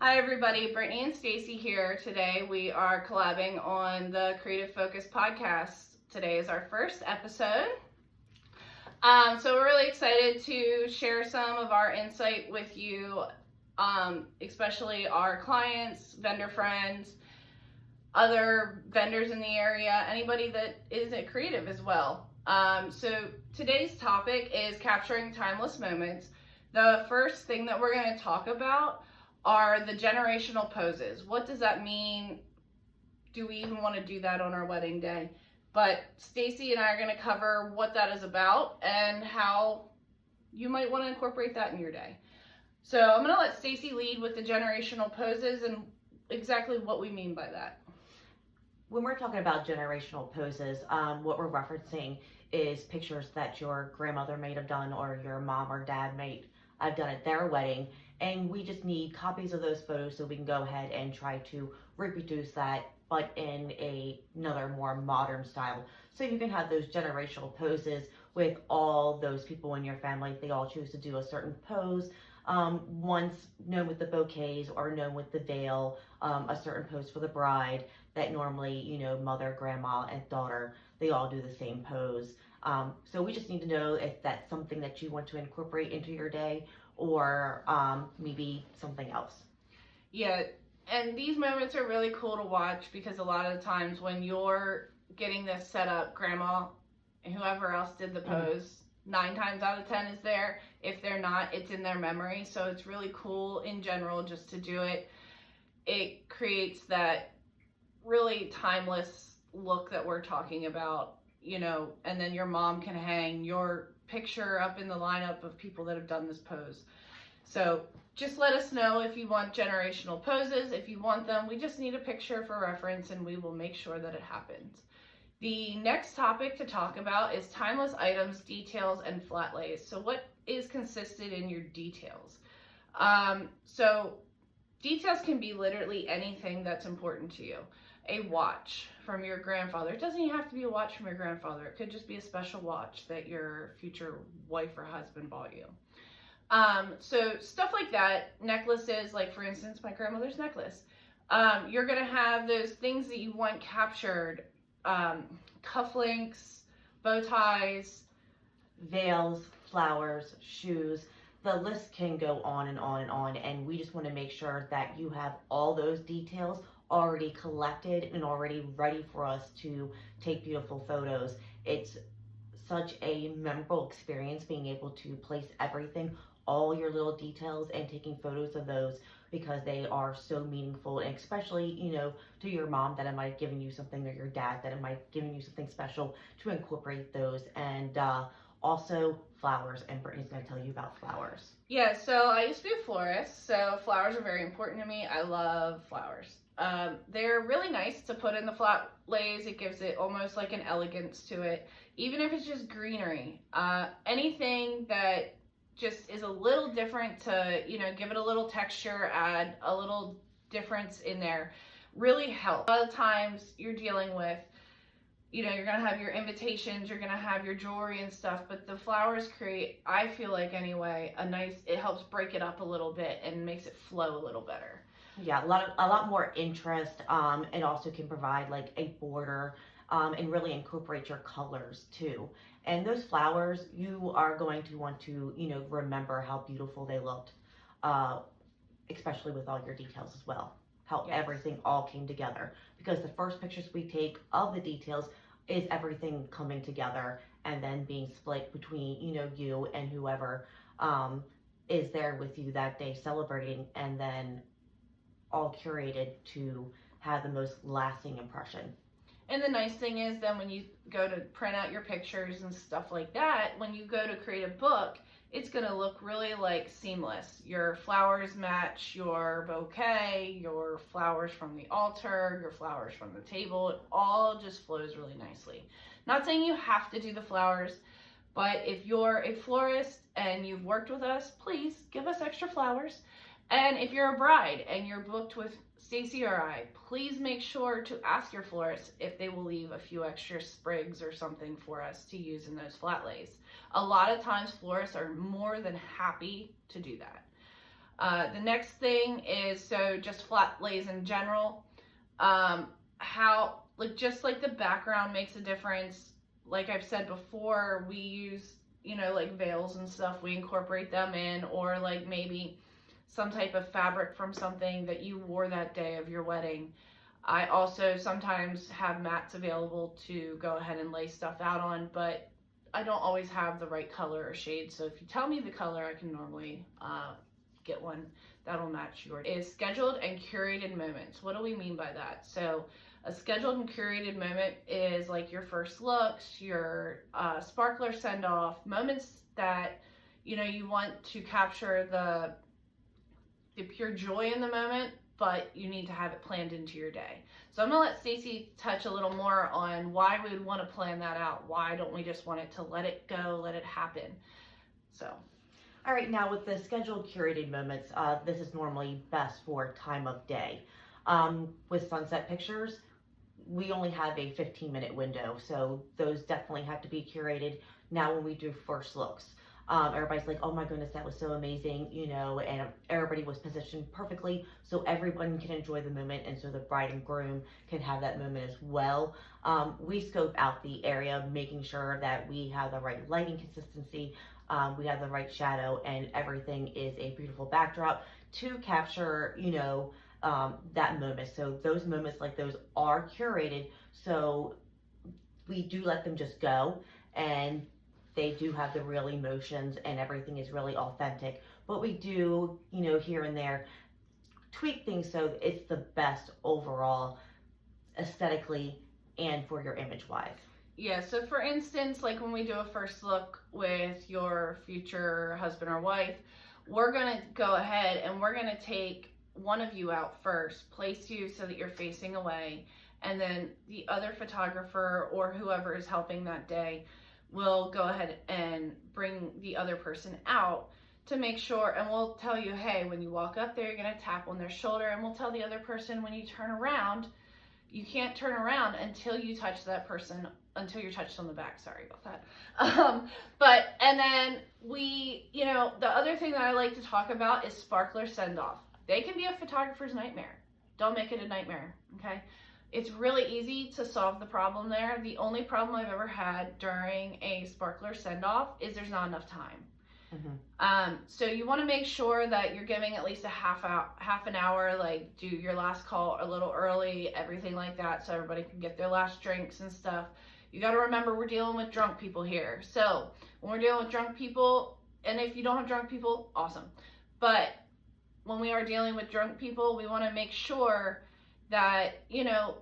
Hi everybody, Brittany and Stacy here. Today we are collabing on the Creative Focus podcast. Today is our first episode. So we're really excited to share some of our insight with you, especially our clients, vendor friends, other vendors in the area, anybody that is a creative as well. So today's topic is capturing timeless moments. The first thing that we're going to talk about are the generational poses. What does that mean? Do we even want to do that on our wedding day? But Stacy and I are going to cover what that is about and how you might want to incorporate that in your day. So I'm going to let Stacy lead with the generational poses and exactly what we mean by that. When we're talking about generational poses, what we're referencing is pictures that your grandmother may have done or your mom or dad may have done at their wedding. And we just need copies of those photos so we can go ahead and try to reproduce that, but in another more modern style. So you can have those generational poses with all those people in your family. If they all choose to do a certain pose, one's known with the bouquets or known with the veil, a certain pose for the bride that normally, mother, grandma, and daughter, they all do the same pose. So we just need to know if that's something that you want to incorporate into your day or maybe something else. Yeah, and these moments are really cool to watch because a lot of the times when you're getting this set up, grandma and whoever else did the pose, 9 times out of 10 is there. If they're not, it's in their memory. So it's really cool in general just to do it. It creates that really timeless look that we're talking about, and then your mom can hang your picture up in the lineup of people that have done this pose. So just let us know if you want generational poses. If you want them, we just need a picture for reference and we will make sure that it happens. The next topic to talk about is timeless items, details, and flat lays. So what is consistent in your details? So details can be literally anything that's important to you. A watch from your grandfather. It doesn't even have to be a watch from your grandfather. It could just be a special watch that your future wife or husband bought you. So stuff like that. Necklaces, like for instance, my grandmother's necklace. You're going to have those things that you want captured. Cufflinks, bow ties, veils, flowers, shoes. The list can go on and on and on, and we just want to make sure that you have all those details already collected and already ready for us to take beautiful photos. It's such a memorable experience being able to place everything, all your little details, and taking photos of those because they are so meaningful, and especially, to your mom that it might have given you something, or your dad that it might have given you something special, to incorporate those. And also flowers, and Brittany's going to tell you about flowers. Yeah, so I used to be a florist, so flowers are very important to me. I love flowers. They're really nice to put in the flat lays. It gives it almost like an elegance to it, even if it's just greenery. Anything that just is a little different to, give it a little texture, add a little difference in there, really helps. A lot of times you're dealing with, you're going to have your invitations, you're going to have your jewelry and stuff, but the flowers create, I feel like anyway, it helps break it up a little bit and makes it flow a little better. Yeah, a lot more interest, and also can provide like a border, and really incorporate your colors too. And those flowers, you are going to want to, remember how beautiful they looked, especially with all your details as well. How everything all came together, because the first pictures we take of the details is everything coming together and then being split between, you and whoever is there with you that day celebrating, and then all curated to have the most lasting impression. And the nice thing is then when you go to print out your pictures and stuff like that, when you go to create a book, it's going to look really like seamless. Your flowers match your bouquet, your flowers from the altar, your flowers from the table. It all just flows really nicely. Not saying you have to do the flowers, but if you're a florist and you've worked with us, please give us extra flowers. And if you're a bride and you're booked with Stacy or I, please make sure to ask your florist if they will leave a few extra sprigs or something for us to use in those flat lays. A lot of times florists are more than happy to do that. The next thing is, so just flat lays in general. How, like, just like the background makes a difference. Like I've said before, we use, you know, like veils and stuff, we incorporate them in, or like maybe some type of fabric from something that you wore that day of your wedding. I also sometimes have mats available to go ahead and lay stuff out on, but I don't always have the right color or shade. So if you tell me the color, I can normally get one that'll match yours. Is scheduled and curated moments. What do we mean by that? So a scheduled and curated moment is like your first looks, your sparkler send off, moments that, you know, you want to capture the pure joy in the moment, but you need to have it planned into your day. So I'm gonna let Stacey touch a little more on why we would want to plan that out. Why don't we just want it to let it go, let it happen? So. All right, now with the scheduled curated moments, this is normally best for time of day. With sunset pictures, we only have a 15-minute window, so those definitely have to be curated. Now when we do first looks, everybody's like, oh my goodness, that was so amazing, you know, and everybody was positioned perfectly so everyone can enjoy the moment and so the bride and groom can have that moment as well. We scope out the area, making sure that we have the right lighting consistency, we have the right shadow, and everything is a beautiful backdrop to capture, you know, that moment. So those moments like those are curated, so we do let them just go, and they do have the real emotions and everything is really authentic. But we do, you know, here and there tweak things so it's the best overall aesthetically and for your image wise. Yeah, so for instance, like when we do a first look with your future husband or wife, we're gonna go ahead and we're gonna take one of you out first, place you so that you're facing away, and then the other photographer or whoever is helping that day will go ahead and bring the other person out to make sure, and we'll tell you, hey, when you walk up there, you're gonna tap on their shoulder, and we'll tell the other person when you turn around, you can't turn around until you touch that person, until you're touched on the back. Sorry about that. And then we, you know, the other thing that I like to talk about is sparkler send off. They can be a photographer's nightmare. Don't make it a nightmare, okay? It's really easy to solve the problem there. The only problem I've ever had during a sparkler send off is there's not enough time. Mm-hmm. So you want to make sure that you're giving at least a half an hour, like do your last call a little early, everything like that, so everybody can get their last drinks and stuff. You got to remember we're dealing with drunk people here. So when we're dealing with drunk people, and if you don't have drunk people, awesome. But when we are dealing with drunk people, we want to make sure that, you know,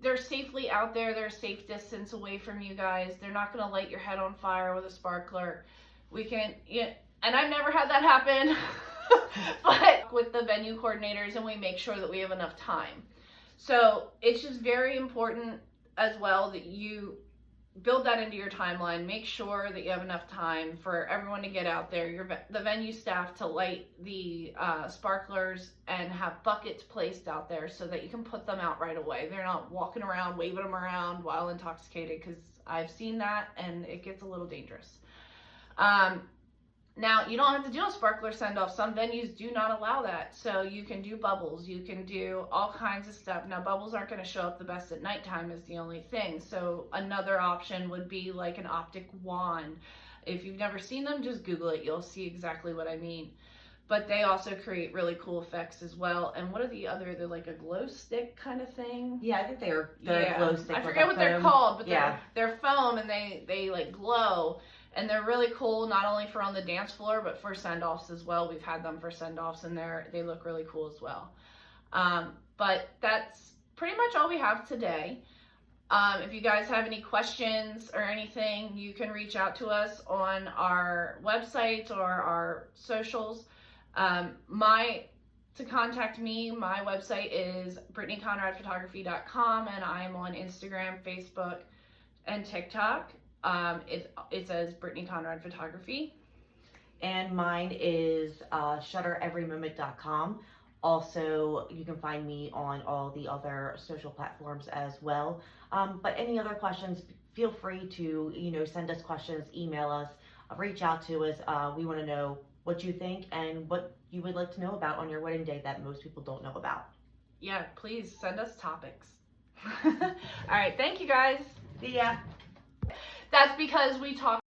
they're safely out there. They're a safe distance away from you guys. They're not going to light your head on fire with a sparkler. We can, yeah, and I've never had that happen, but with the venue coordinators, and we make sure that we have enough time. So it's just very important as well that you build that into your timeline. Make sure that you have enough time for everyone to get out there, the venue staff to light the sparklers and have buckets placed out there so that you can put them out right away. They're not walking around waving them around while intoxicated, because I've seen that and it gets a little dangerous. Now, you don't have to do a sparkler send-off. Some venues do not allow that. So you can do bubbles. You can do all kinds of stuff. Now, bubbles aren't going to show up the best at nighttime is the only thing. So another option would be like an optic wand. If you've never seen them, just Google it. You'll see exactly what I mean. But they also create really cool effects as well. And what are the other? They're like a glow stick kind of thing. Yeah, I think they're glow stick. I forget what they're called, but they're foam and they like glow. And they're really cool, not only for on the dance floor, but for send-offs as well. We've had them for send-offs, and they look really cool as well. But that's pretty much all we have today. If you guys have any questions or anything, you can reach out to us on our website or our socials. To contact me, my website is BrittanyConradPhotography.com, and I'm on Instagram, Facebook, and TikTok. It says Brittany Conrad Photography. And mine is shuttereverymoment.com. Also, you can find me on all the other social platforms as well. But any other questions, feel free to, send us questions, email us, reach out to us. We want to know what you think and what you would like to know about on your wedding day that most people don't know about. Yeah, please send us topics. All right, thank you guys. See ya. That's because we talk